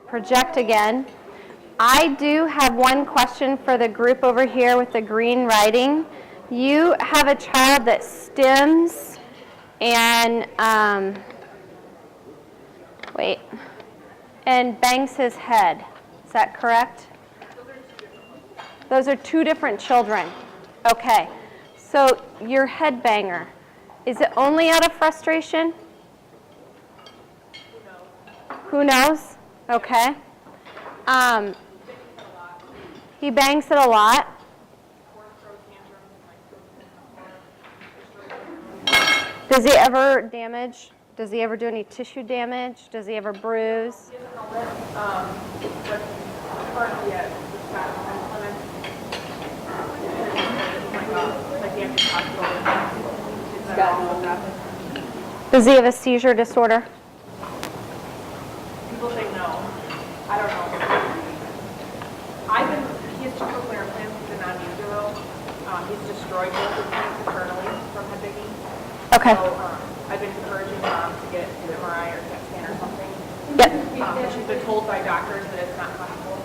Project again. I do have one question for the group over here with the green writing. You have a child that stims and and bangs his head. Is that correct? Those are two different children. Okay. So your head banger, is it only out of frustration? Who knows? Okay. He bangs it a lot. Does he ever damage? Does he ever do any tissue damage? Does he ever bruise? Does he have a seizure disorder? People say no. I don't know. He has two cochlear implants. He's a non-user. He's destroyed both his plants internally from head banging. Okay. So I've been encouraging mom to get an MRI or CAT scan or something. Yep. She's been told by doctors that it's not possible.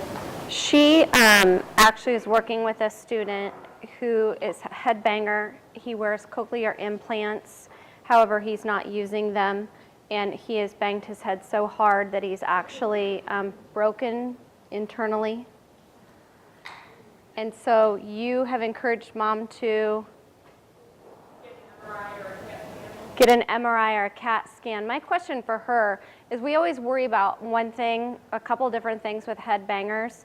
She actually is working with a student who is a head banger. He wears cochlear implants. However, he's not using them. And he has banged his head so hard that he's actually broken internally. And so you have encouraged mom to get an MRI or a CAT scan. My question for her is, we always worry about one thing, a couple different things with head bangers,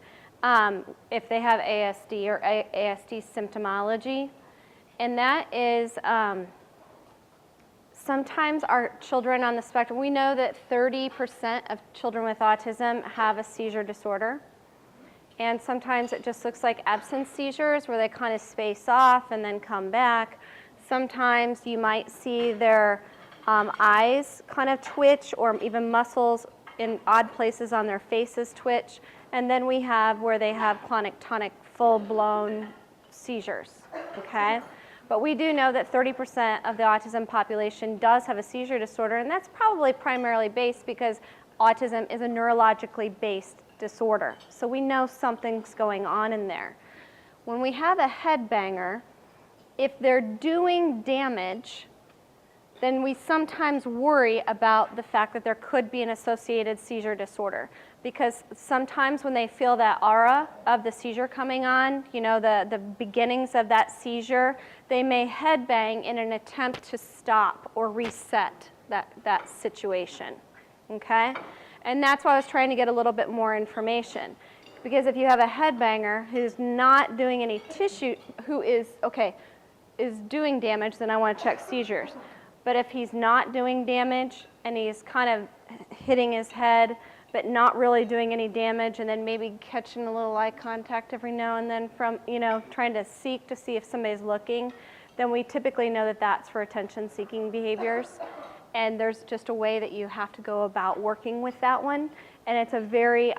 if they have ASD or ASD symptomology. And that is, sometimes our children on the spectrum, we know that 30% of children with autism have a seizure disorder. And sometimes it just looks like absence seizures where they kind of space off and then come back. Sometimes you might see their eyes kind of twitch, or even muscles in odd places on their faces twitch. And then we have where they have clonic-tonic full-blown seizures, okay? But we do know that 30% of the autism population does have a seizure disorder, and that's probably primarily based because autism is a neurologically based disorder. So we know something's going on in there. When we have a head banger, if they're doing damage, then we sometimes worry about the fact that there could be an associated seizure disorder. Because sometimes when they feel that aura of the seizure coming on, you know, the beginnings of that seizure, they may headbang in an attempt to stop or reset that situation, okay? And that's why I was trying to get a little bit more information. Because if you have a headbanger who's not doing any tissue, who is doing damage, then I want to check seizures. But if he's not doing damage and he's kind of hitting his head, but not really doing any damage, and then maybe catching a little eye contact every now and then from, you know, trying to seek to see if somebody's looking, then we typically know that that's for attention-seeking behaviors. And there's just a way that you have to go about working with that one. And it's a very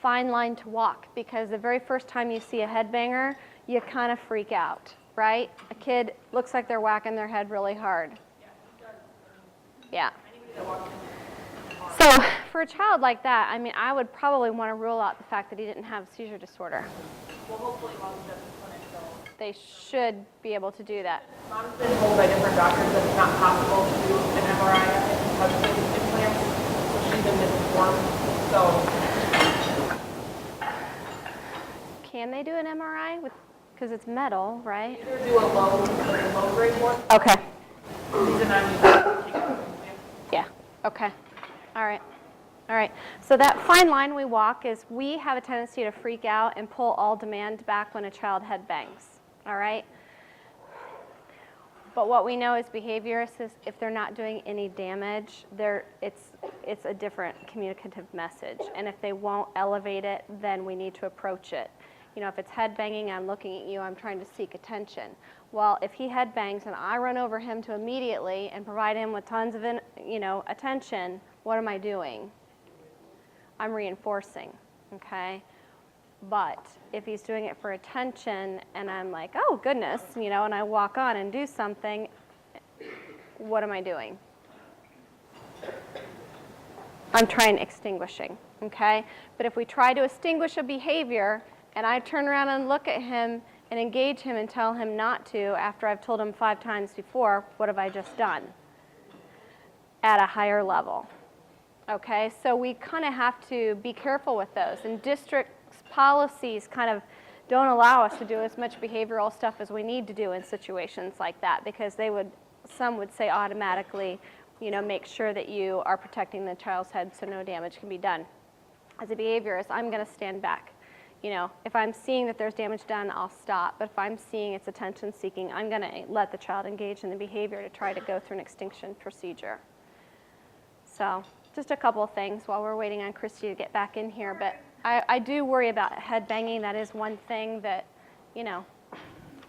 fine line to walk, because the very first time you see a headbanger, you kind of freak out, right? A kid looks like they're whacking their head really hard. Yeah. So for a child like that, I mean, I would probably want to rule out the fact that he didn't have seizure disorder. Well, hopefully mom does in clinic, so. They should be able to do that. Mom's been told by different doctors that it's not possible to do an MRI because of his implants, so she's been misinformed. So. Can they do an MRI with? Because it's metal, right? Either do a low grade one. Okay. He's a non-user. Yeah. Okay. All right. All right. So that fine line we walk is we have a tendency to freak out and pull all demand back when a child headbangs. All right. But what we know as behaviorists is if they're not doing any damage, it's a different communicative message. And if they won't elevate it, then we need to approach it. You know, if it's headbanging, I'm looking at you, I'm trying to seek attention. Well, if he headbangs and I run over him to immediately and provide him with tons of, attention, what am I doing? I'm reinforcing, okay? But if he's doing it for attention and I'm like, oh, goodness, and I walk on and do something, what am I doing? I'm trying extinguishing, okay? But if we try to extinguish a behavior and I turn around and look at him and engage him and tell him not to after I've told him 5 times before, what have I just done? At a higher level, okay? So we kind of have to be careful with those. And districts' policies kind of don't allow us to do as much behavioral stuff as we need to do in situations like that, because some would say automatically, make sure that you are protecting the child's head so no damage can be done. As a behaviorist, I'm going to stand back. If I'm seeing that there's damage done, I'll stop. But if I'm seeing it's attention seeking, I'm going to let the child engage in the behavior to try to go through an extinction procedure. So just a couple of things while we're waiting on Christy to get back in here. But I do worry about head banging. That is one thing that,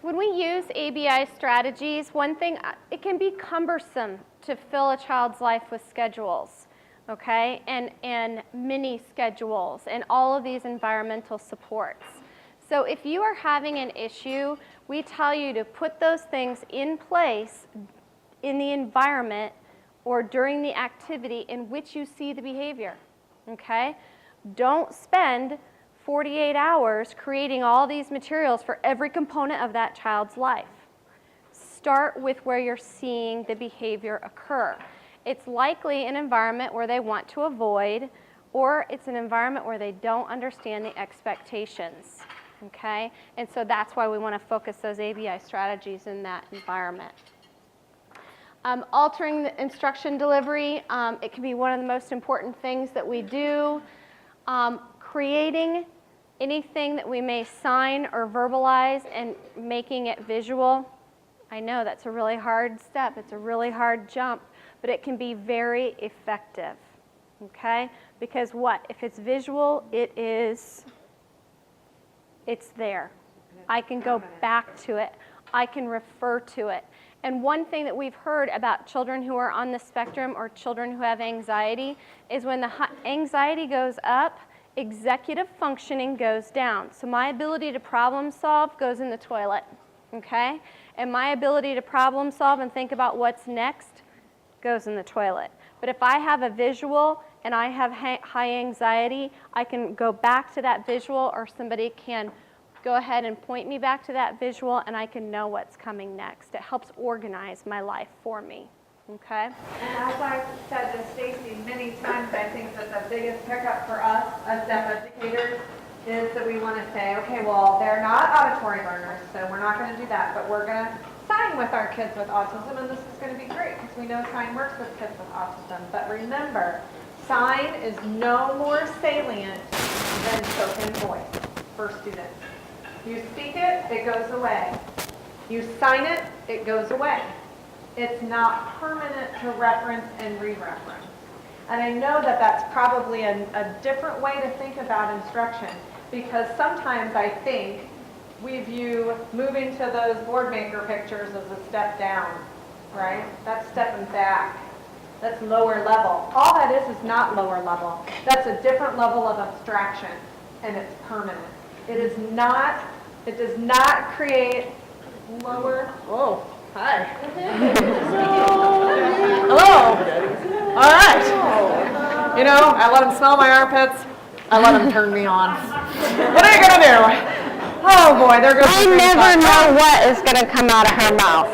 when we use ABI strategies, one thing, it can be cumbersome to fill a child's life with schedules, okay, and mini schedules and all of these environmental supports. So if you are having an issue, we tell you to put those things in place in the environment or during the activity in which you see the behavior, okay? Don't spend 48 hours creating all these materials for every component of that child's life. Start with where you're seeing the behavior occur. It's likely an environment where they want to avoid, or it's an environment where they don't understand the expectations, okay? And so that's why we want to focus those ABI strategies in that environment. Altering the instruction delivery, it can be one of the most important things that we do. Creating anything that we may sign or verbalize and making it visual. I know that's a really hard step. It's a really hard jump, but it can be very effective, okay? Because what? If it's visual, it's there. I can go back to it. I can refer to it. And one thing that we've heard about children who are on the spectrum or children who have anxiety is when the anxiety goes up, executive functioning goes down. So my ability to problem solve goes in the toilet, okay? And my ability to problem solve and think about what's next goes in the toilet. But if I have a visual and I have high anxiety, I can go back to that visual, or somebody can go ahead and point me back to that visual, and I can know what's coming next. It helps organize my life for me, okay? And as I've said to Stacey many times, I think that the biggest pickup for us as deaf educators is that we want to say, okay, well, they're not auditory learners, so we're not going to do that, but we're going to sign with our kids with autism, and this is going to be great because we know sign works with kids with autism. But remember, sign is no more salient than spoken voice for students. You speak it, it goes away. You sign it, it goes away. It's not permanent to reference and re-reference. And I know that that's probably a different way to think about instruction, because sometimes I think we view moving to those board maker pictures as a step down, right? That's stepping back. That's lower level. All that is not lower level. That's a different level of abstraction, and it's permanent. It does not create lower, whoa, hi. Hello. All right. You know, I let them smell my armpits. I let them turn me on. What are you going to do? Oh boy, there goes the I never know what is going to come out of her mouth.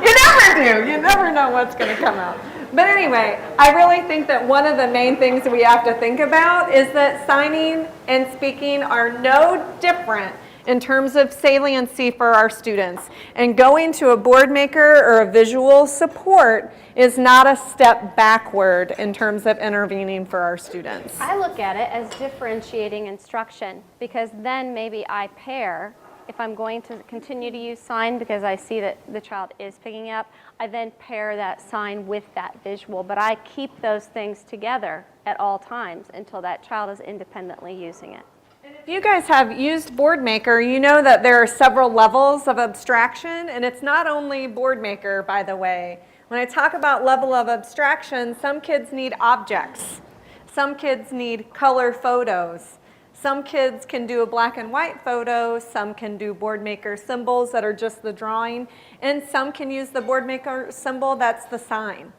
You never do. You never know what's going to come out. But anyway, I really think that one of the main things that we have to think about is that signing and speaking are no different in terms of saliency for our students. And going to a board maker or a visual support is not a step backward in terms of intervening for our students. I look at it as differentiating instruction, because then maybe I pair. If I'm going to continue to use sign because I see that the child is picking up, I then pair that sign with that visual. But I keep those things together at all times until that child is independently using it. If you guys have used BoardMaker, you know that there are several levels of abstraction, and it's not only BoardMaker, by the way. When I talk about level of abstraction, some kids need objects. Some kids need color photos. Some kids can do a black and white photo, some can do BoardMaker symbols that are just the drawing, and some can use the BoardMaker symbol that's the sign.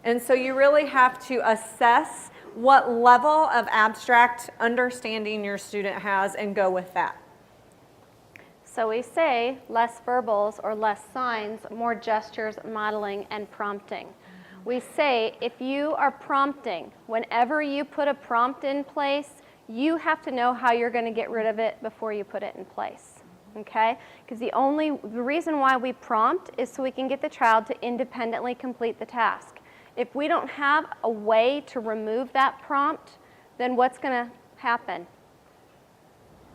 And so you really have to assess what level of abstract understanding your student has and go with that. So we say less verbals or less signs, more gestures, modeling, and prompting. We say if you are prompting, whenever you put a prompt in place, you have to know how you're going to get rid of it before you put it in place. Okay? Because the reason why we prompt is so we can get the child to independently complete the task. If we don't have a way to remove that prompt, then what's going to happen?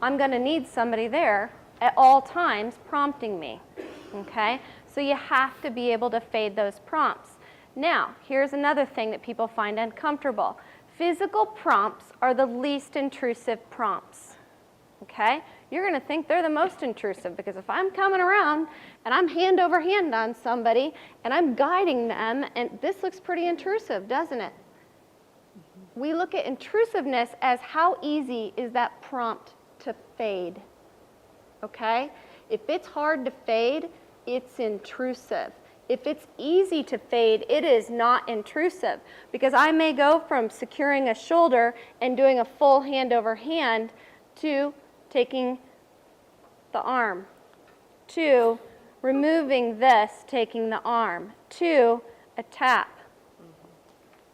I'm going to need somebody there at all times prompting me. Okay? So you have to be able to fade those prompts. Now, here's another thing that people find uncomfortable. Physical prompts are the least intrusive prompts. Okay? You're going to think they're the most intrusive because if I'm coming around and I'm hand over hand on somebody and I'm guiding them, and this looks pretty intrusive, doesn't it? We look at intrusiveness as how easy is that prompt to fade. Okay? If it's hard to fade, it's intrusive. If it's easy to fade, it is not intrusive because I may go from securing a shoulder and doing a full hand over hand to taking the arm, to removing this, taking the arm, to a tap,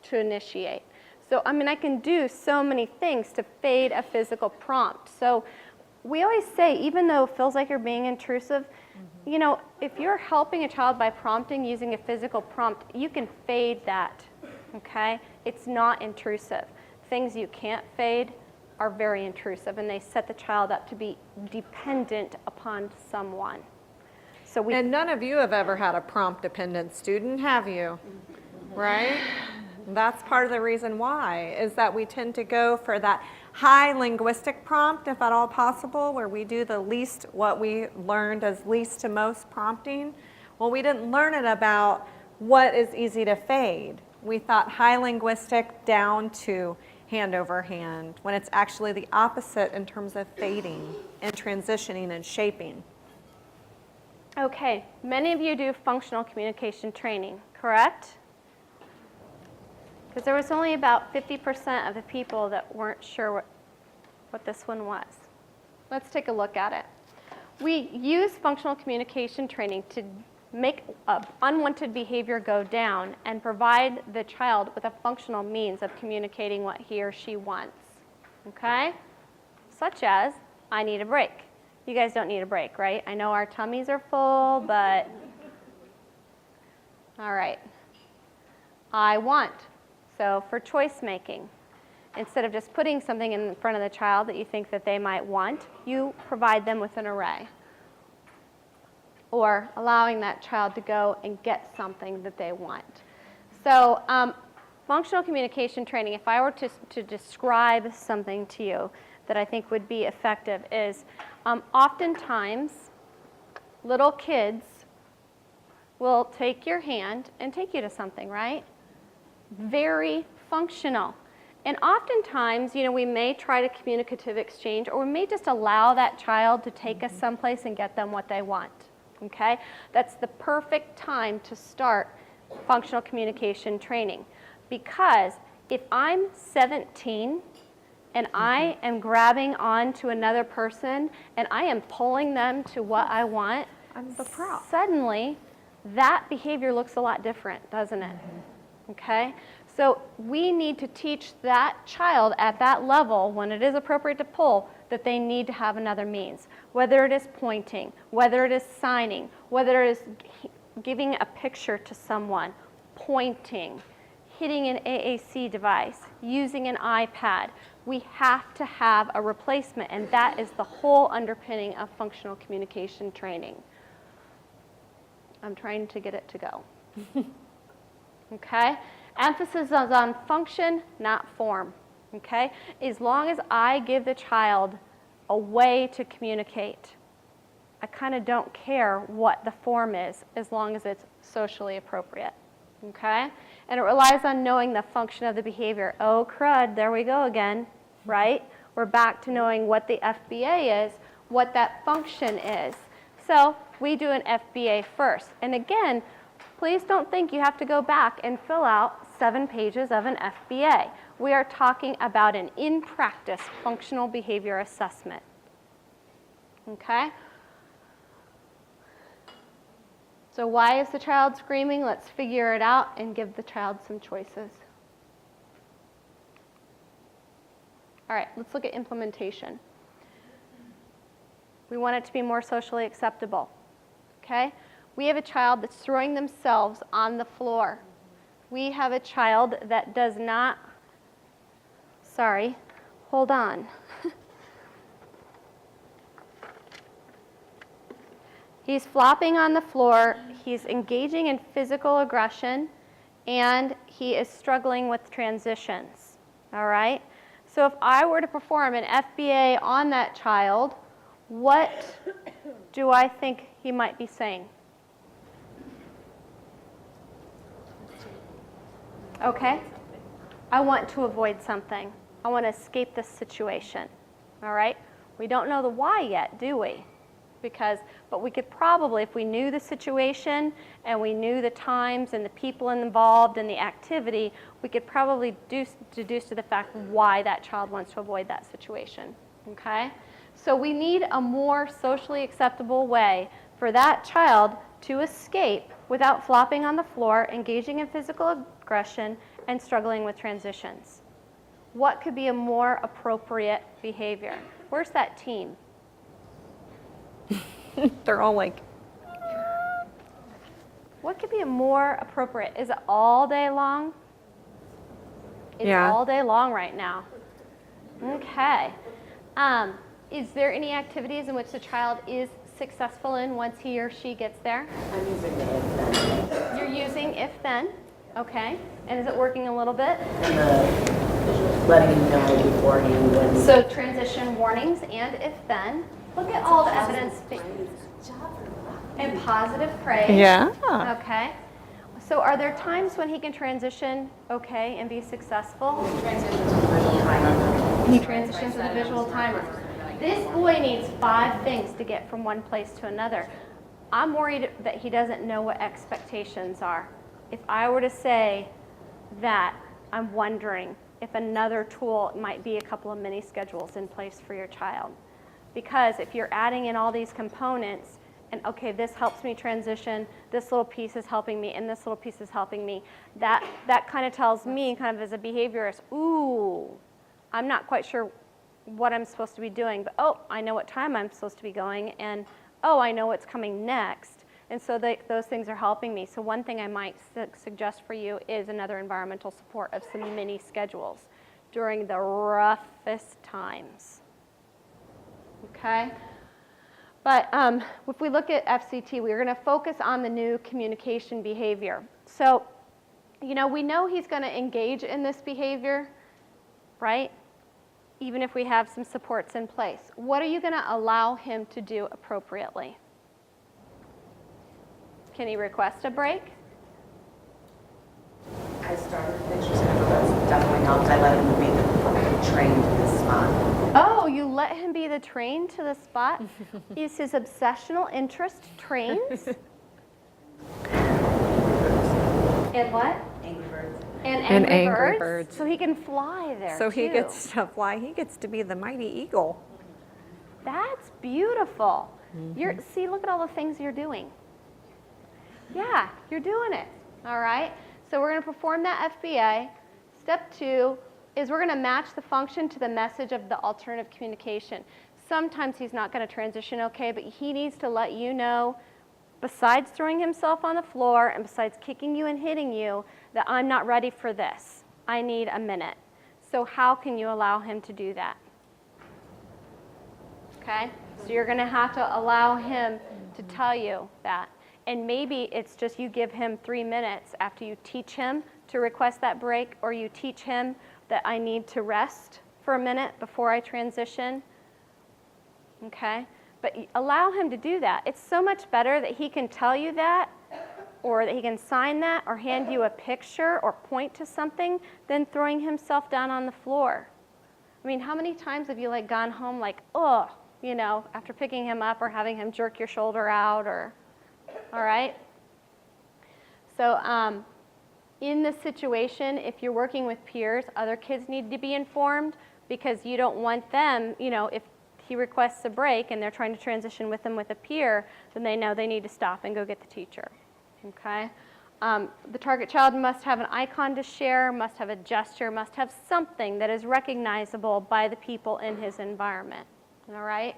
to initiate. So, I can do so many things to fade a physical prompt. So we always say, even though it feels like you're being intrusive, you know, if you're helping a child by prompting using a physical prompt, you can fade that, okay? It's not intrusive. Things you can't fade are very intrusive, and they set the child up to be dependent upon someone. So And none of you have ever had a prompt-dependent student, have you? Right? That's part of the reason why, is that we tend to go for that high linguistic prompt, if at all possible, where we do the least, what we learned as least to most prompting. Well, we didn't learn it about what is easy to fade. We thought high linguistic down to hand over hand, when it's actually the opposite in terms of fading and transitioning and shaping. Okay, many of you do functional communication training, correct? Because there was only about 50% of the people that weren't sure what this one was. Let's take a look at it. We use functional communication training to make unwanted behavior go down and provide the child with a functional means of communicating what he or she wants. Okay? Such as, I need a break. You guys don't need a break, right? I know our tummies are full, but all right. I want. So for choice making, instead of just putting something in front of the child that you think that they might want, you provide them with an array. Or allowing that child to go and get something that they want. So functional communication training, if I were to describe something to you that I think would be effective, is oftentimes little kids will take your hand and take you to something, right? Very functional. And oftentimes, you know, we may try to communicative exchange, or we may just allow that child to take us someplace and get them what they want. Okay? That's the perfect time to start functional communication training. Because if I'm 17 and I am grabbing on to another person and I am pulling them to what I want, suddenly that behavior looks a lot different, doesn't it? Okay? So we need to teach that child at that level, when it is appropriate to pull, that they need to have another means. Whether it is pointing, whether it is signing, whether it is giving a picture to someone, pointing, hitting an AAC device, using an iPad. We have to have a replacement, and that is the whole underpinning of functional communication training. I'm trying to get it to go. Okay? Emphasis is on function, not form. Okay? As long as I give the child a way to communicate, I kind of don't care what the form is, as long as it's socially appropriate. Okay? And it relies on knowing the function of the behavior. Oh, crud, there we go again, right? We're back to knowing what the FBA is, what that function is. So we do an FBA first. And again, please don't think you have to go back and fill out 7 pages of an FBA. We are talking about an in-practice functional behavior assessment. Okay? So why is the child screaming? Let's figure it out and give the child some choices. All right, let's look at implementation. We want it to be more socially acceptable. Okay? We have a child that's throwing themselves on the floor. We have a child that does not, sorry, hold on. He's flopping on the floor, he's engaging in physical aggression, and he is struggling with transitions, all right? So if I were to perform an FBA on that child, what do I think he might be saying? Okay, I want to avoid something. I want to escape this situation, all right? We don't know the why yet, do we? But we could probably, if we knew the situation and we knew the times and the people involved and the activity, we could probably deduce to the fact why that child wants to avoid that situation, okay? So we need a more socially acceptable way for that child to escape without flopping on the floor, engaging in physical aggression, and struggling with transitions. What could be a more appropriate behavior? Where's that team? They're all like, What could be a more appropriate? Is it all day long? It's Yeah. all day long right now. Okay. Is there any activities in which the child is successful in once he or she gets there? I'm using the if-then. You're using if-then, okay. And is it working a little bit? And the letting him know beforehand when. So transition warnings and if-then. Look at all the evidence. And positive praise. yeah. Okay. So are there times when he can transition okay and be successful? He transitions with a visual timer. This boy needs 5 things to get from one place to another. I'm worried that he doesn't know what expectations are. If I were to say that, I'm wondering if another tool might be a couple of mini schedules in place for your child. Because if you're adding in all these components, and okay, this helps me transition, this little piece is helping me, and this little piece is helping me, that kind of tells me, kind of as a behaviorist, ooh, I'm not quite sure what I'm supposed to be doing, but oh, I know what time I'm supposed to be going, and oh, I know what's coming next. And so those things are helping me. So one thing I might suggest for you is another environmental support of some mini schedules during the roughest times. Okay? But if we look at FCT, we're going to focus on the new communication behavior. So, we know he's going to engage in this behavior, right? Even if we have some supports in place. What are you going to allow him to do appropriately? Can he request a break? I started pictures and that's definitely helped. I let him be trained to the spot. Oh, you let him be the train to the spot? Is his obsessional interest trains? And what? Angry Birds. And Angry Birds. So he can fly there, So he too. gets to fly. He gets to be the mighty eagle. That's beautiful. See, look at all the things you're doing. Yeah, you're doing it. All right. So we're going to perform that FBA. Step 2 is we're going to match the function to the message of the alternative communication. Sometimes he's not going to transition okay, but he needs to let you know, besides throwing himself on the floor and besides kicking you and hitting you, that I'm not ready for this. I need a minute. So how can you allow him to do that? Okay? So you're going to have to allow him to tell you that. And maybe it's just you give him 3 minutes after you teach him to request that break, or you teach him that I need to rest for a minute before I transition. Okay? But allow him to do that. It's so much better that he can tell you that, or that he can sign that, or hand you a picture, or point to something, than throwing himself down on the floor. I mean, how many times have you gone home oh, after picking him up or having him jerk your shoulder out, or, all right? So in the situation, if you're working with peers, other kids need to be informed because you don't want them, if he requests a break and they're trying to transition with him with a peer, then they know they need to stop and go get the teacher, okay? The target child must have an icon to share, must have a gesture, must have something that is recognizable by the people in his environment, all right?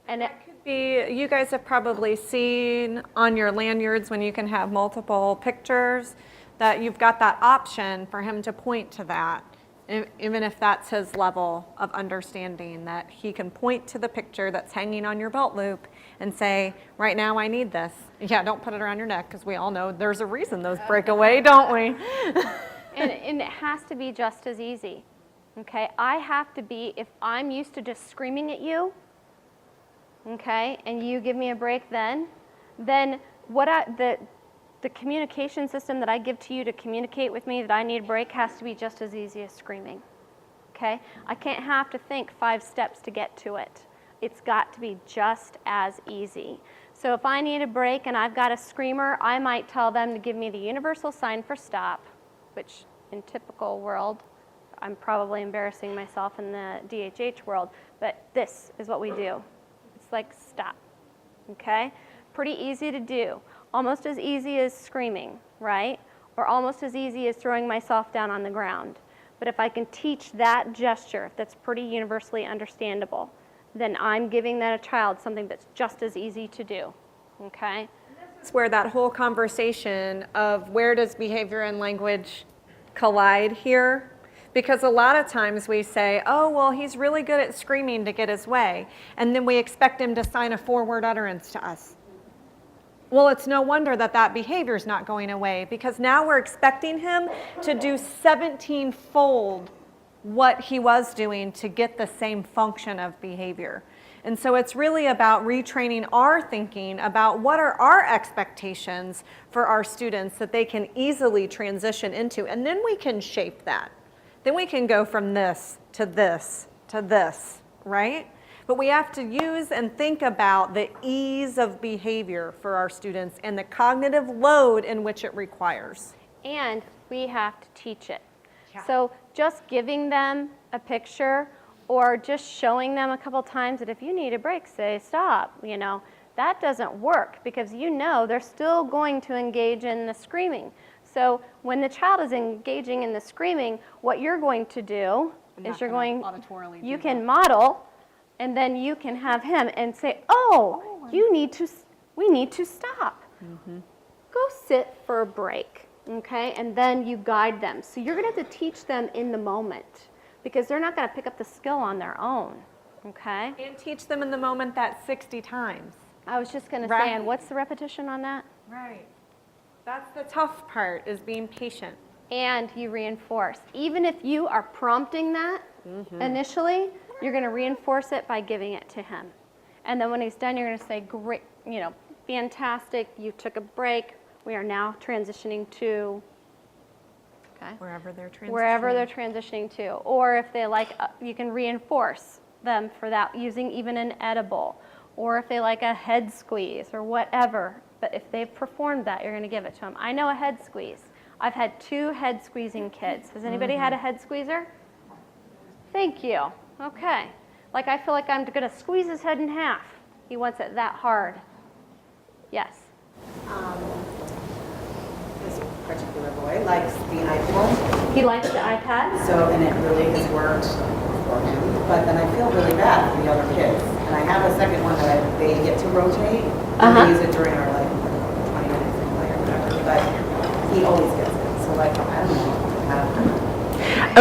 And it could be, you guys have probably seen on your lanyards when you can have multiple pictures that you've got that option for him to point to that, even if that's his level of understanding, that he can point to the picture that's hanging on your belt loop and say, right now I need this. Yeah, don't put it around your neck because we all know there's a reason those break away, don't we? and it has to be just as easy, okay? I have to be, if I'm used to just screaming at you, okay, and you give me a break then the communication system that I give to you to communicate with me that I need a break has to be just as easy as screaming, okay? I can't have to think 5 steps to get to it. It's got to be just as easy. So if I need a break and I've got a screamer, I might tell them to give me the universal sign for stop, which in typical world, I'm probably embarrassing myself in the DHH world, but this is what we do. It's like stop, okay? Pretty easy to do. Almost as easy as screaming, right? Or almost as easy as throwing myself down on the ground. But if I can teach that gesture that's pretty universally understandable, then I'm giving that a child something that's just as easy to do, okay? This is where that whole conversation of where does behavior and language collide here? Because a lot of times we say, oh, well, he's really good at screaming to get his way. And then we expect him to sign a 4-word utterance to us. Well, it's no wonder that behavior is not going away because now we're expecting him to do 17-fold what he was doing to get the same function of behavior. And so it's really about retraining our thinking about what are our expectations for our students that they can easily transition into. And then we can shape that. Then we can go from this to this to this, right? But we have to use and think about the ease of behavior for our students and the cognitive load in which it requires. And we have to teach it. Yeah. So just giving them a picture or just showing them a couple times that if you need a break, say stop, that doesn't work because they're still going to engage in the screaming. So when the child is engaging in the screaming, what you're going to do is you can model, and then you can have him and say, we need to stop. Mm-hmm. Go sit for a break, okay? And then you guide them. So you're gonna have to teach them in the moment because they're not gonna pick up the skill on their own, okay? And teach them in the moment that 60 times. I was just gonna Right. say, and what's the repetition on that? Right. That's the tough part, is being patient. And you reinforce. Even if you are prompting that initially, you're going to reinforce it by giving it to him. And then when he's done, you're going to say, great, fantastic, you took a break. We are now transitioning to, okay? Wherever they're transitioning to. Or if they like, you can reinforce them for that using even an edible. Or if they like a head squeeze or whatever. But if they've performed that, you're going to give it to them. I know a head squeeze. I've had 2 head squeezing kids. Has anybody had a head squeezer? Thank you. Okay. Like I feel like I'm going to squeeze his head in half. He wants it that hard. Yes. This particular boy likes the iPhone. He likes the iPad? So, and it really has worked for him. But then I feel really bad for the other kids. And I have a second one that they get to rotate. Uh-huh. We use it during our 20 minutes in play or whatever. But he always gets it. So I don't know.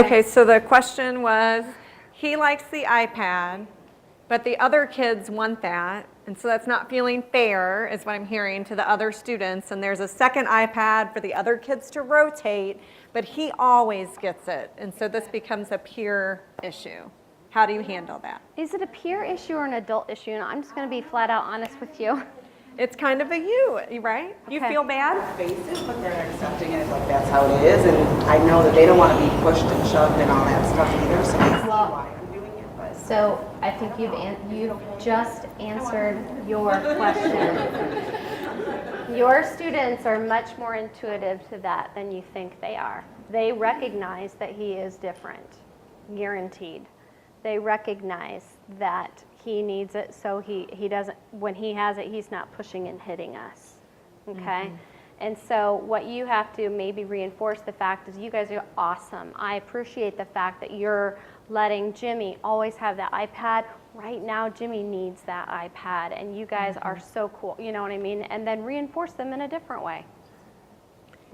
Okay, so the question was, he likes the iPad, but the other kids want that. And so that's not feeling fair, is what I'm hearing to the other students. And there's a second iPad for the other kids to rotate, but he always gets it. And so this becomes a peer issue. How do you handle that? Is it a peer issue or an adult issue? And I'm just going to be flat out honest with you. It's kind of a you, right? You Okay. feel bad? Faces, but they're accepting it like that's how it is. And I know that they don't want to be pushed and shoved and all that stuff either. So that's why I'm doing it. But So I think you've just answered your question. Your students are much more intuitive to that than you think they are. They recognize that he is different, guaranteed. They recognize that he needs it, so he doesn't, when he has it, he's not pushing and hitting us, okay? And so what you have to maybe reinforce the fact is you guys are awesome. I appreciate the fact that you're letting Jimmy always have that iPad. Right now, Jimmy needs that iPad, and you guys are so cool, you know what I mean? And then reinforce them in a different way,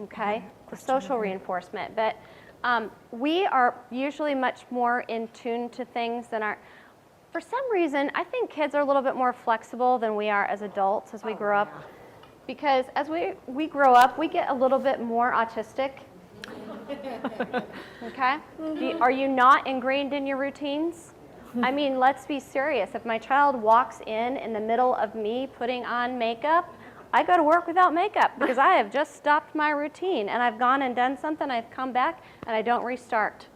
okay? The social reinforcement. But we are usually much more in tune to things than our, for some reason, I think kids are a little bit more flexible than we are as adults as we grow up. Because as we grow up, we get a little bit more autistic, okay? Are you not ingrained in your routines? I mean, let's be serious. If my child walks in the middle of me putting on makeup, I go to work without makeup because I have just stopped my routine and I've gone and done something, I've come back and I don't restart,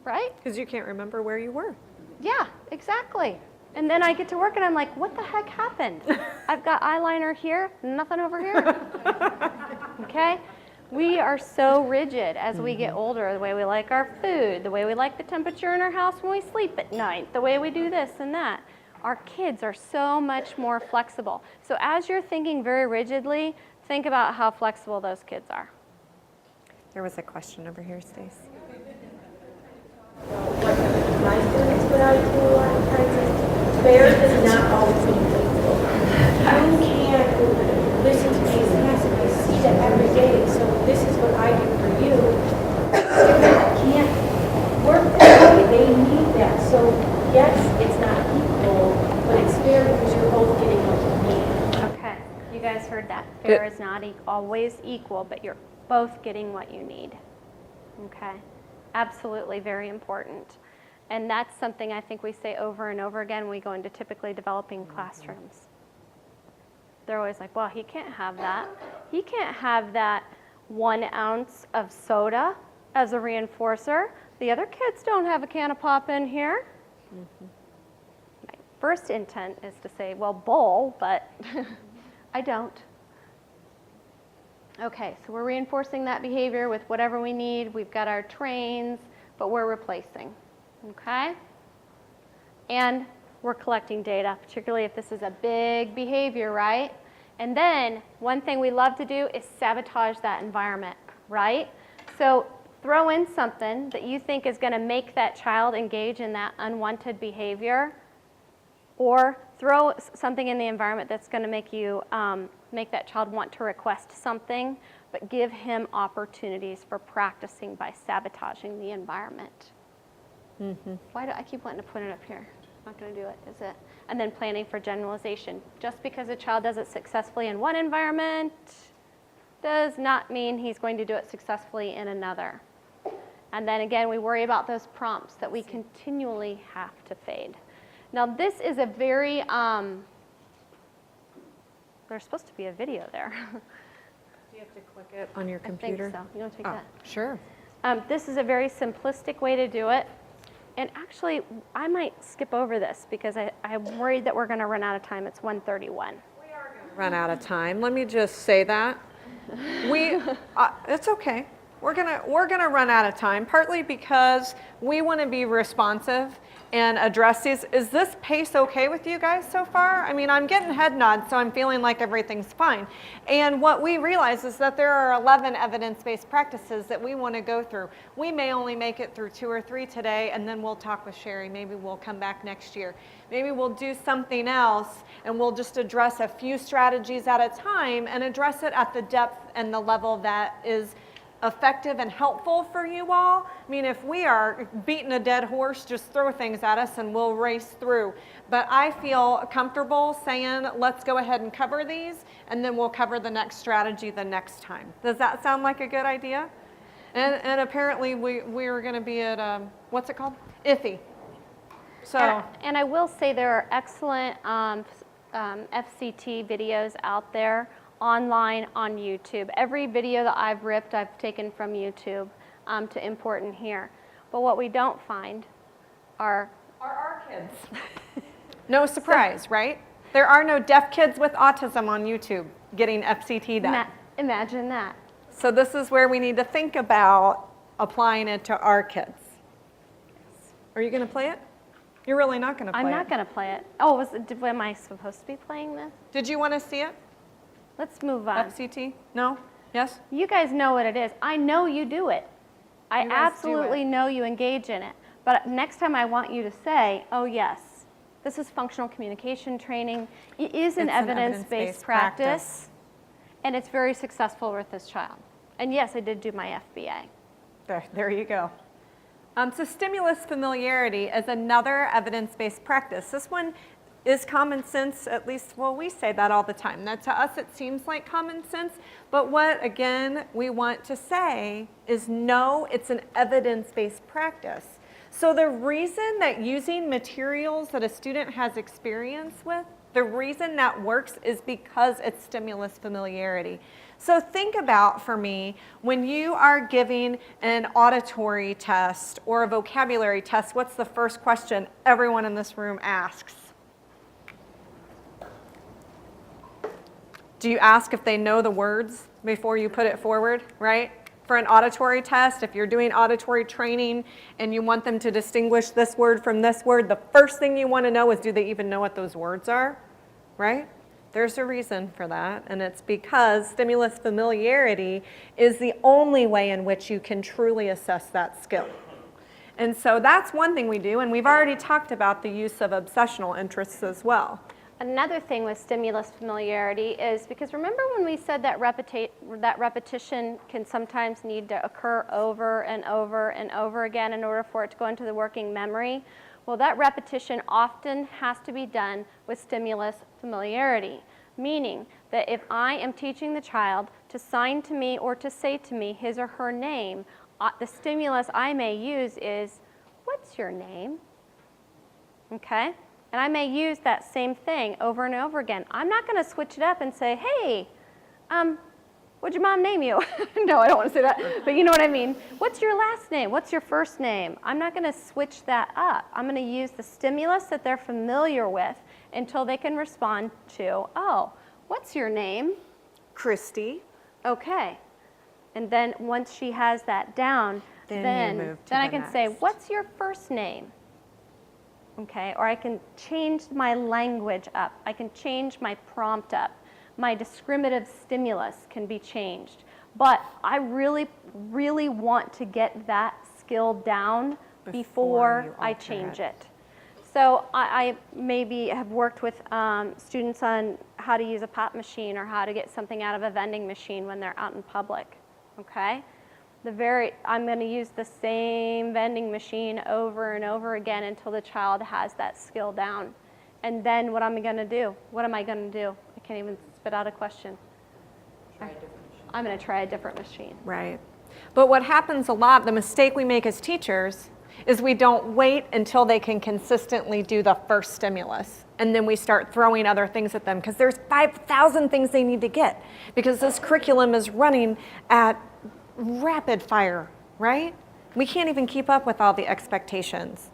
right? Because you can't remember where you were. Yeah, exactly. And then I get to work and I'm like, what the heck happened? I've got eyeliner here, nothing over here. Okay? We are so rigid as we get older, the way we like our food, the way we like the temperature in our house when we sleep at night, the way we do this and that. Our kids are so much more flexible. So as you're thinking very rigidly, think about how flexible those kids are. There was a question over here, Stacey. What my students put out to a lot of times is fair does not always mean faithful. You can't listen to these classes, I see that every day, so this is what I do for you. Students can't work that way, they need that. So yes, it's not equal, but it's fair because you're both getting what you need. Okay, you guys heard that. Fair is not always equal, but you're both getting what you need. Okay, absolutely very important. And that's something I think we say over and over again when we go into typically developing classrooms. They're always like, well, he can't have that. He can't have that 1 ounce of soda as a reinforcer. The other kids don't have a can of pop in here. My first intent is to say, well, bowl, but I don't. Okay, so we're reinforcing that behavior with whatever we need. We've got our trains, but we're replacing, okay? And we're collecting data, particularly if this is a big behavior, right? And then one thing we love to do is sabotage that environment, right? So throw in something that you think is going to make that child engage in that unwanted behavior, or throw something in the environment that's going to make you make that child want to request something, but give him opportunities for practicing by sabotaging the environment. Why do I keep wanting to put it up here? Not going to do it, is it? And then planning for generalization. Just because a child does it successfully in one environment does not mean he's going to do it successfully in another. And then again, we worry about those prompts that we continually have to fade. Now this is a very, there's supposed to be a video there. Do you have to click it on your I computer? think so. You want to take that? Sure. This is a very simplistic way to do it. And actually, I might skip over this because I'm worried that we're going to run out of time. It's 1:31. Run out of time. Let me just say that. It's okay. We're gonna run out of time, partly because we want to be responsive and address these. Is this pace okay with you guys so far? I mean, I'm getting head nods, so I'm feeling like everything's fine. And what we realize is that there are 11 evidence-based practices that we want to go through. We may only make it through 2 or 3 today, and then we'll talk with Sherry. Maybe we'll come back next year. Maybe we'll do something else, and we'll just address a few strategies at a time and address it at the depth and the level that is effective and helpful for you all. I mean, if we are beating a dead horse, just throw things at us and we'll race through. But I feel comfortable saying, let's go ahead and cover these, and then we'll cover the next strategy the next time. Does that sound like a good idea? And apparently we are going to be at, what's it called? IFFY. So. And I will say there are excellent FCT videos out there online on YouTube. Every video that I've ripped, I've taken from YouTube to import in here. But what we don't find are our kids. No surprise, right? There are no deaf kids with autism on YouTube getting FCT done. Imagine that. So this is where we need to think about applying it to our kids. Are you going to play it? You're really not going to play it. I'm not going to play it. Oh, am I supposed to be playing this? Did you want to see it? Let's move on. FCT? No? Yes? You guys know what it is. I know you do it. I You guys do absolutely it. know you engage in it. But next time I want you to say, oh yes, this is functional communication training. It is an It's an evidence-based evidence-based practice, practice. and it's very successful with this child. And yes, I did do my FBA. There you go. So stimulus familiarity is another evidence-based practice. This one is common sense, at least, well, we say that all the time. That to us it seems like common sense, but what, again, we want to say is no, it's an evidence-based practice. So the reason that using materials that a student has experience with, the reason that works is because it's stimulus familiarity. So think about, for me, when you are giving an auditory test or a vocabulary test, what's the first question everyone in this room asks? Do you ask if they know the words before you put it forward, right? For an auditory test, if you're doing auditory training and you want them to distinguish this word from this word, the first thing you want to know is, do they even know what those words are, right? There's a reason for that, and it's because stimulus familiarity is the only way in which you can truly assess that skill. And so that's one thing we do, and we've already talked about the use of obsessional interests as well. Another thing with stimulus familiarity is, because remember when we said that repetition can sometimes need to occur over and over and over again in order for it to go into the working memory? Well, that repetition often has to be done with stimulus familiarity, meaning that if I am teaching the child to sign to me or to say to me his or her name, the stimulus I may use is, what's your name? Okay? And I may use that same thing over and over again. I'm not going to switch it up and say, hey, what'd your mom name you? No, I don't want to say that, but you know what I mean. What's your last name? What's your first name? I'm not going to switch that up. I'm going to use the stimulus that they're familiar with until they can respond to, oh, what's your name? Christy. Okay. And then once she has that down, Then you move to I the can say, next. what's your first name? Okay, or I can change my language up. I can change my prompt up. My discriminative stimulus can be changed. But I really, really want to get that skill down before I change it. So I maybe have worked with students on how to use a pop machine or how to get something out of a vending machine when they're out in public, okay? I'm going to use the same vending machine over and over again until the child has that skill down. And then what am I going to do? What am I going to do? I can't even spit out a question. I'm going to try a different machine. Right. But what happens a lot, the mistake we make as teachers, is we don't wait until they can consistently do the first stimulus. And then we start throwing other things at them because there's 5,000 things they need to get because this curriculum is running at rapid fire, right? We can't even keep up with all the expectations.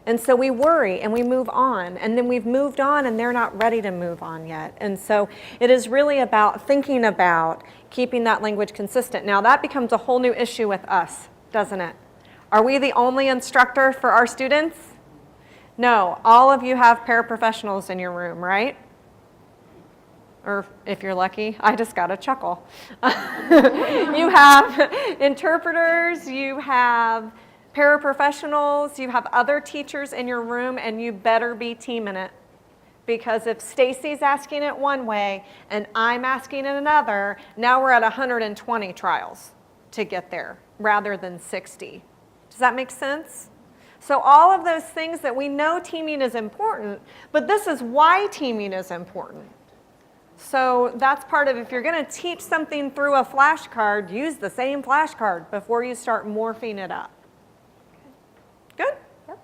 And so we worry and we move on, and then we've moved on and they're not ready to move on yet. And so it is really about thinking about keeping that language consistent. Now that becomes a whole new issue with us, doesn't it? Are we the only instructor for our students? No, all of you have paraprofessionals in your room, right? Or if you're lucky, I just got a chuckle. You have interpreters, you have paraprofessionals, you have other teachers in your room, and you better be teaming it. Because if Stacey's asking it one way and I'm asking it another, now we're at 120 trials to get there rather than 60. Does that make sense? So all of those things that we know teaming is important, but this is why teaming is important. So that's part of, if you're going to teach something through a flashcard, use the same flashcard before you start morphing it up. Good? Yep.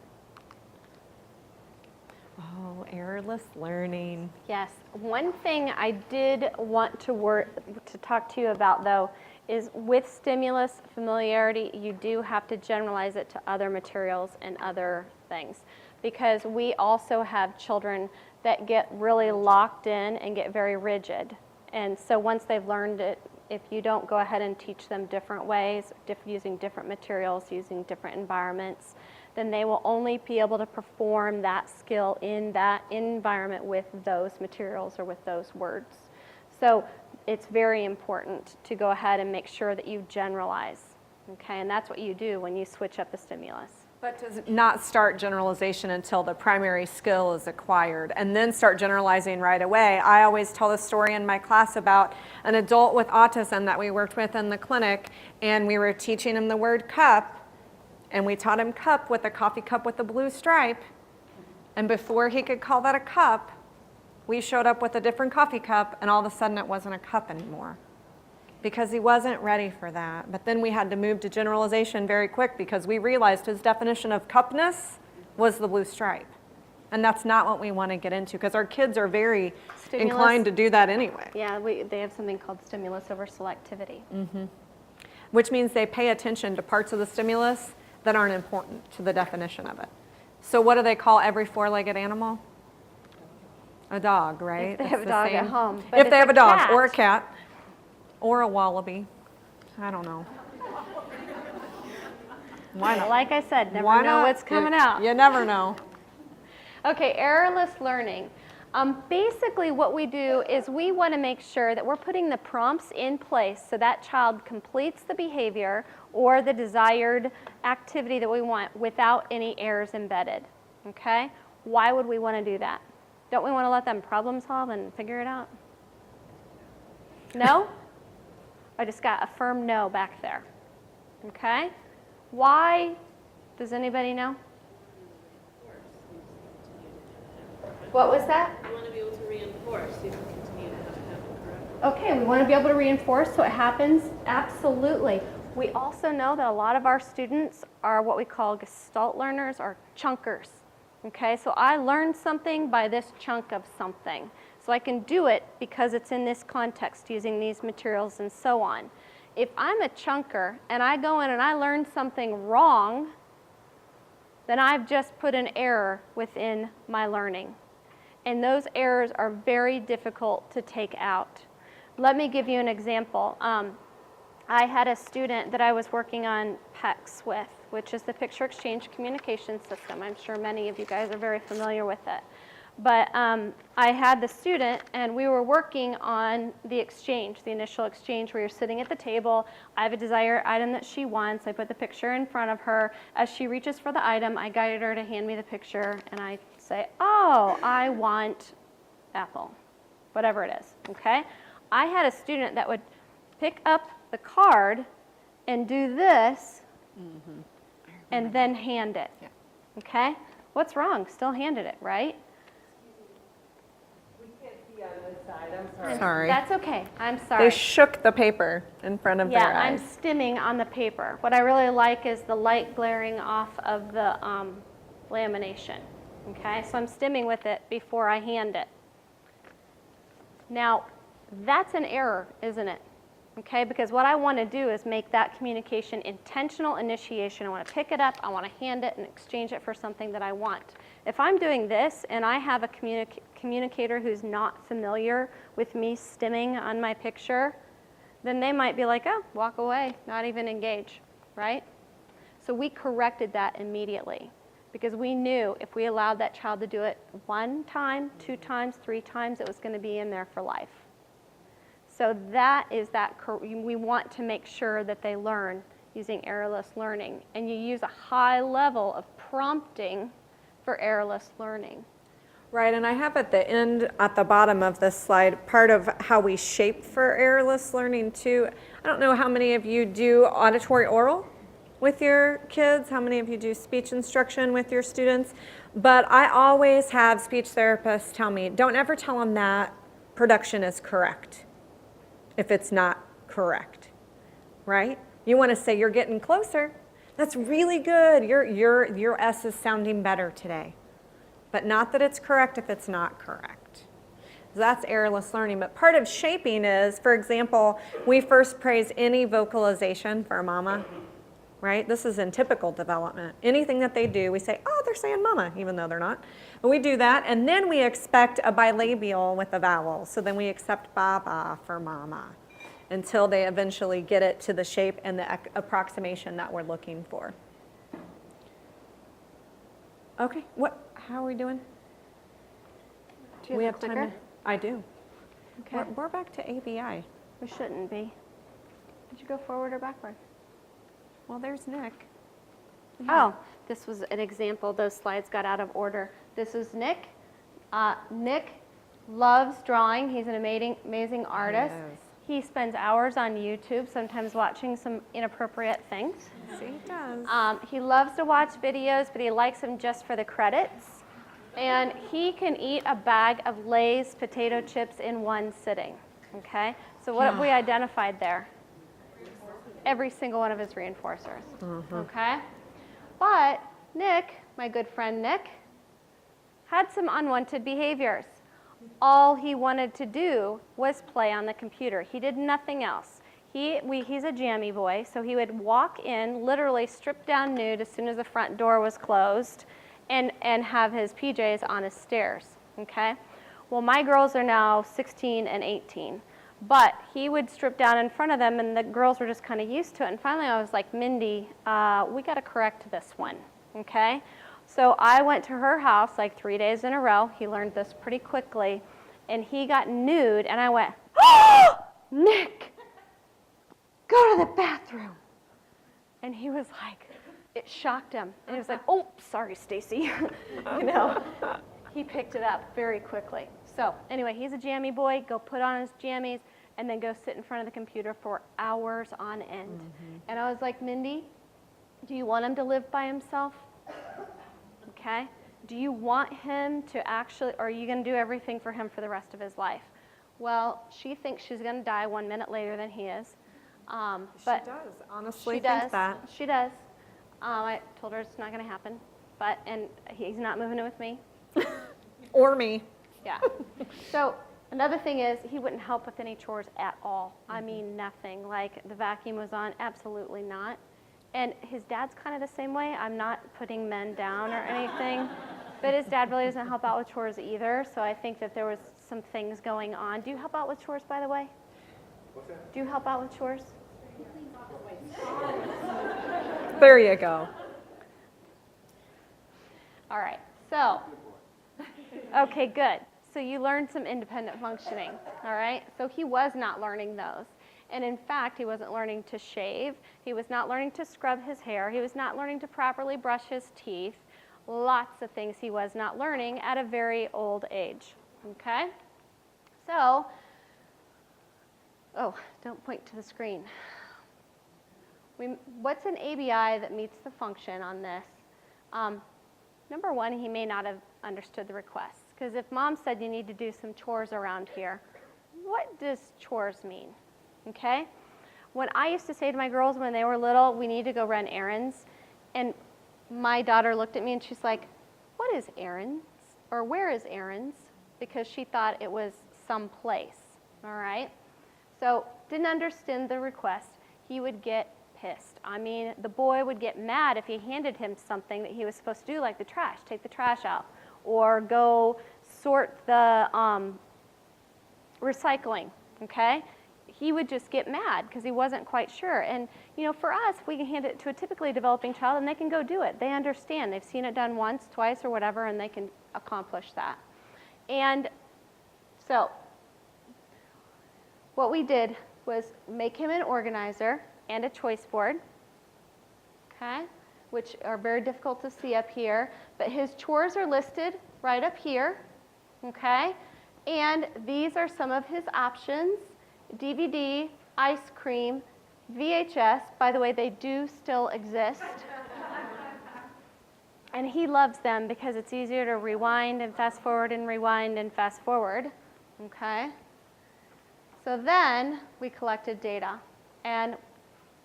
Oh, errorless learning. Yes. One thing I did want to talk to you about, though, is with stimulus familiarity, you do have to generalize it to other materials and other things. because we also have children that get really locked in and get very rigid. And so once they've learned it, if you don't go ahead and teach them different ways, using different materials, using different environments, then they will only be able to perform that skill in that environment with those materials or with those words. So it's very important to go ahead and make sure that you generalize, okay? And that's what you do when you switch up the stimulus. But to not start generalization until the primary skill is acquired and then start generalizing right away. I always tell a story in my class about an adult with autism that we worked with in the clinic, and we were teaching him the word cup, and we taught him cup with a coffee cup with a blue stripe, and before he could call that a cup, we showed up with a different coffee cup, and all of a sudden it wasn't a cup anymore, because he wasn't ready for that. But then we had to move to generalization very quick because we realized his definition of cupness was the blue stripe. And that's not what we want to get into, because our kids are very inclined to do that anyway. Yeah, they have something called stimulus over selectivity. Which means they pay attention to parts of the stimulus that aren't important to the definition of it. So what do they call every four-legged animal? A dog, right? If they have It's a the dog same. at home. But If they have a dog cat, or a cat or a wallaby. I don't know. Why not? like I said, never Why know not? what's coming out. You never know. Okay, errorless learning. Basically what we do is we want to make sure that we're putting the prompts in place so that child completes the behavior or the desired activity that we want without any errors embedded, okay? Why would we want to do that? Don't we want to let them problem solve and figure it out? No? I just got a firm no back there, okay? Why? Does anybody know? What was that? You want to be able to reinforce, you can continue to have it happen, correct? Okay, we want to be able to reinforce so it happens. Absolutely. We also know that a lot of our students are what we call gestalt learners or chunkers. Okay, so I learned something by this chunk of something. So I can do it because it's in this context using these materials and so on. If I'm a chunker and I go in and I learn something wrong, then I've just put an error within my learning. And those errors are very difficult to take out. Let me give you an example. I had a student that I was working on PECS with, which is the Picture Exchange Communication System. I'm sure many of you guys are very familiar with it. But I had the student, and we were working on the exchange, the initial exchange where you're sitting at the table. I have a desired item that she wants. I put the picture in front of her. As she reaches for the item, I guided her to hand me the picture, and I say, oh, I want apple, whatever it is, okay? I had a student that would pick up the card and do this and then hand it, okay? What's wrong? Still handed it, right? Sorry. That's okay. I'm sorry. They shook the paper in front of their Yeah, I'm eyes. stimming on the paper. What I really like is the light glaring off of the lamination. Okay, so I'm stimming with it before I hand it. Now, that's an error, isn't it? Okay, because what I want to do is make that communication intentional initiation. I want to pick it up, I want to hand it and exchange it for something that I want. If I'm doing this and I have a communicator who's not familiar with me stimming on my picture, then they might be like, oh, walk away, not even engage, right? So we corrected that immediately because we knew if we allowed that child to do it 1 time, 2 times, 3 times, it was going to be in there for life. So that is that, we want to make sure that they learn using errorless learning. And you use a high level of prompting for errorless learning. Right, and I have at the end, at the bottom of this slide, part of how we shape for errorless learning too. I don't know how many of you do auditory oral with your kids, how many of you do speech instruction with your students, but I always have speech therapists tell me, don't ever tell them that production is correct if it's not correct, right? You want to say you're getting closer. That's really good. Your S is sounding better today. But not that it's correct if it's not correct. So that's errorless learning. But part of shaping is, for example, we first praise any vocalization for mama, right? This is in typical development. Anything that they do, we say, oh, they're saying mama, even though they're not. But we do that, and then we expect a bilabial with a vowel. So then we accept baba for mama until they eventually get it to the shape and the approximation that we're looking for. Okay, how are we doing? Do you have a clicker? I do. Okay. We're back to ABI. We shouldn't be. Did you go forward or backward? Well, there's Nick. Oh, this was an example. Those slides got out of order. This is Nick. Nick loves drawing. He's an amazing artist. Yes. He spends hours on YouTube, sometimes watching some inappropriate things. See, he does. He loves to watch videos, but he likes them just for the credits. And he can eat a bag of Lay's potato chips in one sitting. Okay? So what have we identified there? Every single one of his reinforcers. Okay? But Nick, my good friend Nick, had some unwanted behaviors. All he wanted to do was play on the computer. He did nothing else. He's a jammy boy, so he would walk in, literally stripped down nude as soon as the front door was closed, and have his PJs on his stairs. Okay? Well, my girls are now 16 and 18. But he would strip down in front of them, and the girls were just kind of used to it. And finally, I was like, Mindy, we got to correct this one, okay? So I went to her house like 3 days in a row. He learned this pretty quickly. And he got nude, and I went, oh, Nick, go to the bathroom. And he was like, it shocked him. And he was like, oh, sorry, Stacey. You know, he picked it up very quickly. So anyway, he's a jammy boy. Go put on his jammies and then go sit in front of the computer for hours on end. And I was like, Mindy, do you want him to live by himself? Okay. Do you want him to actually, or are you going to do everything for him for the rest of his life? Well, she thinks she's going to die 1 minute later than he is. But she does, honestly she think does. that. She does. I told her it's not going to happen. And he's not moving in with me. Or me. Yeah. So another thing is he wouldn't help with any chores at all. I mean, nothing. Like the vacuum was on, absolutely not. And his dad's kind of the same way. I'm not putting men down or anything, but his dad really doesn't help out with chores either. So I think that there was some things going on. Do you help out with chores, by the way? What's that? Do you help out with chores? There you go. All right. So, okay, good. So you learned some independent functioning, all right? So he was not learning those. And in fact, he wasn't learning to shave. He was not learning to scrub his hair. He was not learning to properly brush his teeth. Lots of things he was not learning at a very old age, okay? So, oh, don't point to the screen. What's an ABI that meets the function on this? Number one, he may not have understood the request. Because if mom said you need to do some chores around here, what does chores mean? Okay? When I used to say to my girls when they were little, we need to go run errands, and my daughter looked at me and she's like, what is errands? Or where is errands? Because she thought it was someplace, all right? So didn't understand the request. He would get pissed. I mean, the boy would get mad if he handed him something that he was supposed to do, like the trash, take the trash out, or go sort the recycling, okay? He would just get mad because he wasn't quite sure. And, you know, for us, we can hand it to a typically developing child and they can go do it. They understand. They've seen it done once, twice, or whatever, and they can accomplish that. And so what we did was make him an organizer and a choice board, okay, which are very difficult to see up here. But his chores are listed right up here, okay? And these are some of his options: DVD, ice cream, VHS. By the way, they do still exist. And he loves them because it's easier to rewind and fast forward and rewind and fast forward, okay? So then we collected data, and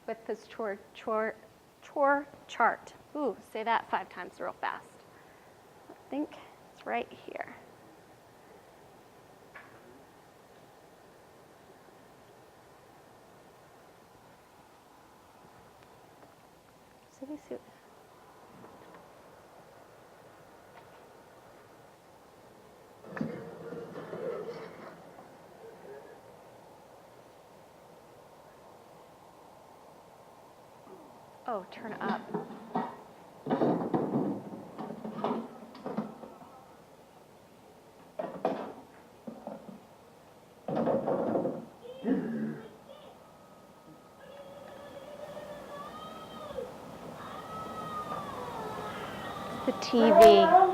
with this chore chart. Ooh, say that 5 times real fast. I think it's right here. me see. Oh, turn up. The TV.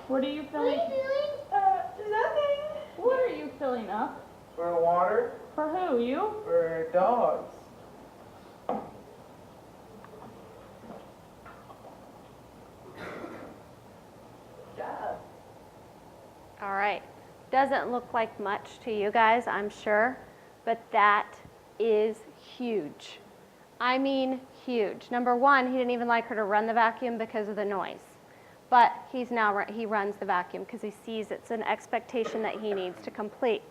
What are you filling? Nothing. What are you filling up? For water, For who? You? for dogs. All right. Doesn't look like much to you guys, I'm sure, but that is huge. I mean, huge. Number one, he didn't even like her to run the vacuum because of the noise. But he runs the vacuum because he sees it's an expectation that he needs to complete.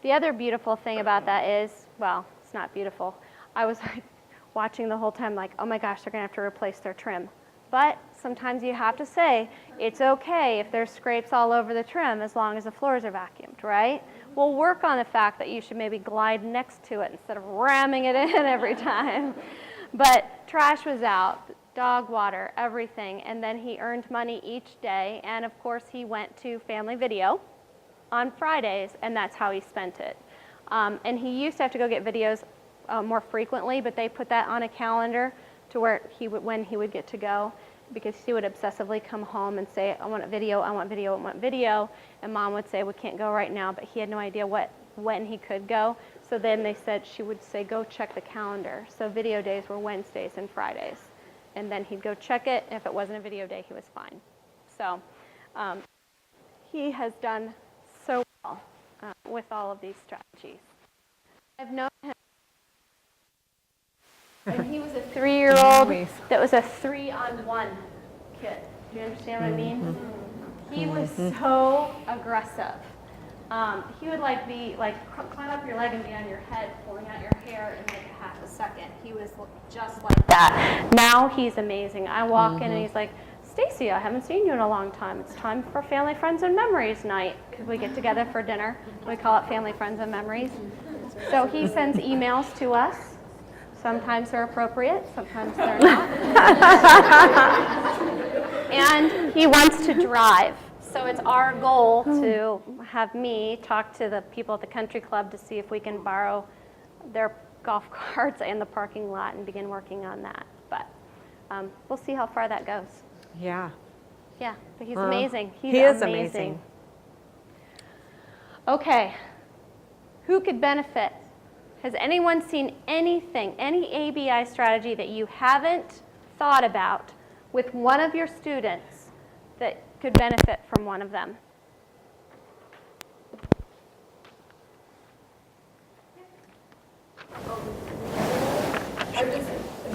The other beautiful thing about that is, well, it's not beautiful. I was like watching the whole time like, oh my gosh, they're gonna have to replace their trim. But sometimes you have to say, it's okay if there's scrapes all over the trim as long as the floors are vacuumed, right? We'll work on the fact that you should maybe glide next to it instead of ramming it in every time. But trash was out, dog water, everything, and then he earned money each day, and of course he went to family video on Fridays, and that's how he spent it. And he used to have to go get videos more frequently, but they put that on a calendar to where when he would get to go, because he would obsessively come home and say, I want a video, I want video, I want video, and mom would say, we can't go right now, but he had no idea when he could go. So then they said, she would say, go check the calendar. So video days were Wednesdays and Fridays. And then he'd go check it. If it wasn't a video day, he was fine. So he has done so well with all of these strategies. I've known him. And he was a 3-year-old that was a 3-on-1 kid. Do you understand what I mean? He was so aggressive. He would climb up your leg and be on your head, pulling out your hair in like half a second. He was just like that. Now he's amazing. I walk in and he's like, Stacey, I haven't seen you in a long time. It's time for Family, Friends, and Memories night, because we get together for dinner. We call it Family, Friends, and Memories. So he sends emails to us. Sometimes they're appropriate, sometimes they're not. And he wants to drive. So it's our goal to have me talk to the people at the country club to see if we can borrow their golf carts and the parking lot and begin working on that. But we'll see how far that goes. Yeah. Yeah, but he's amazing. He is amazing. Okay, who could benefit? Has anyone seen anything, any ABI strategy that you haven't thought about with one of your students that could benefit from one of them?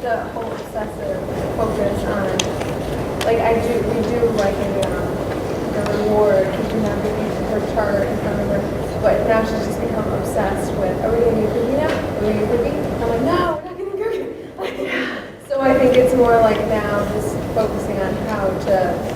The whole obsessive focus on, like we do like a reward, keeping that her chart in front of her, but now she's just become obsessed with, are we going to do cookie now? Are we going to cookie? I'm like, no, we're not going to cookie. So I think it's more like now just focusing on how to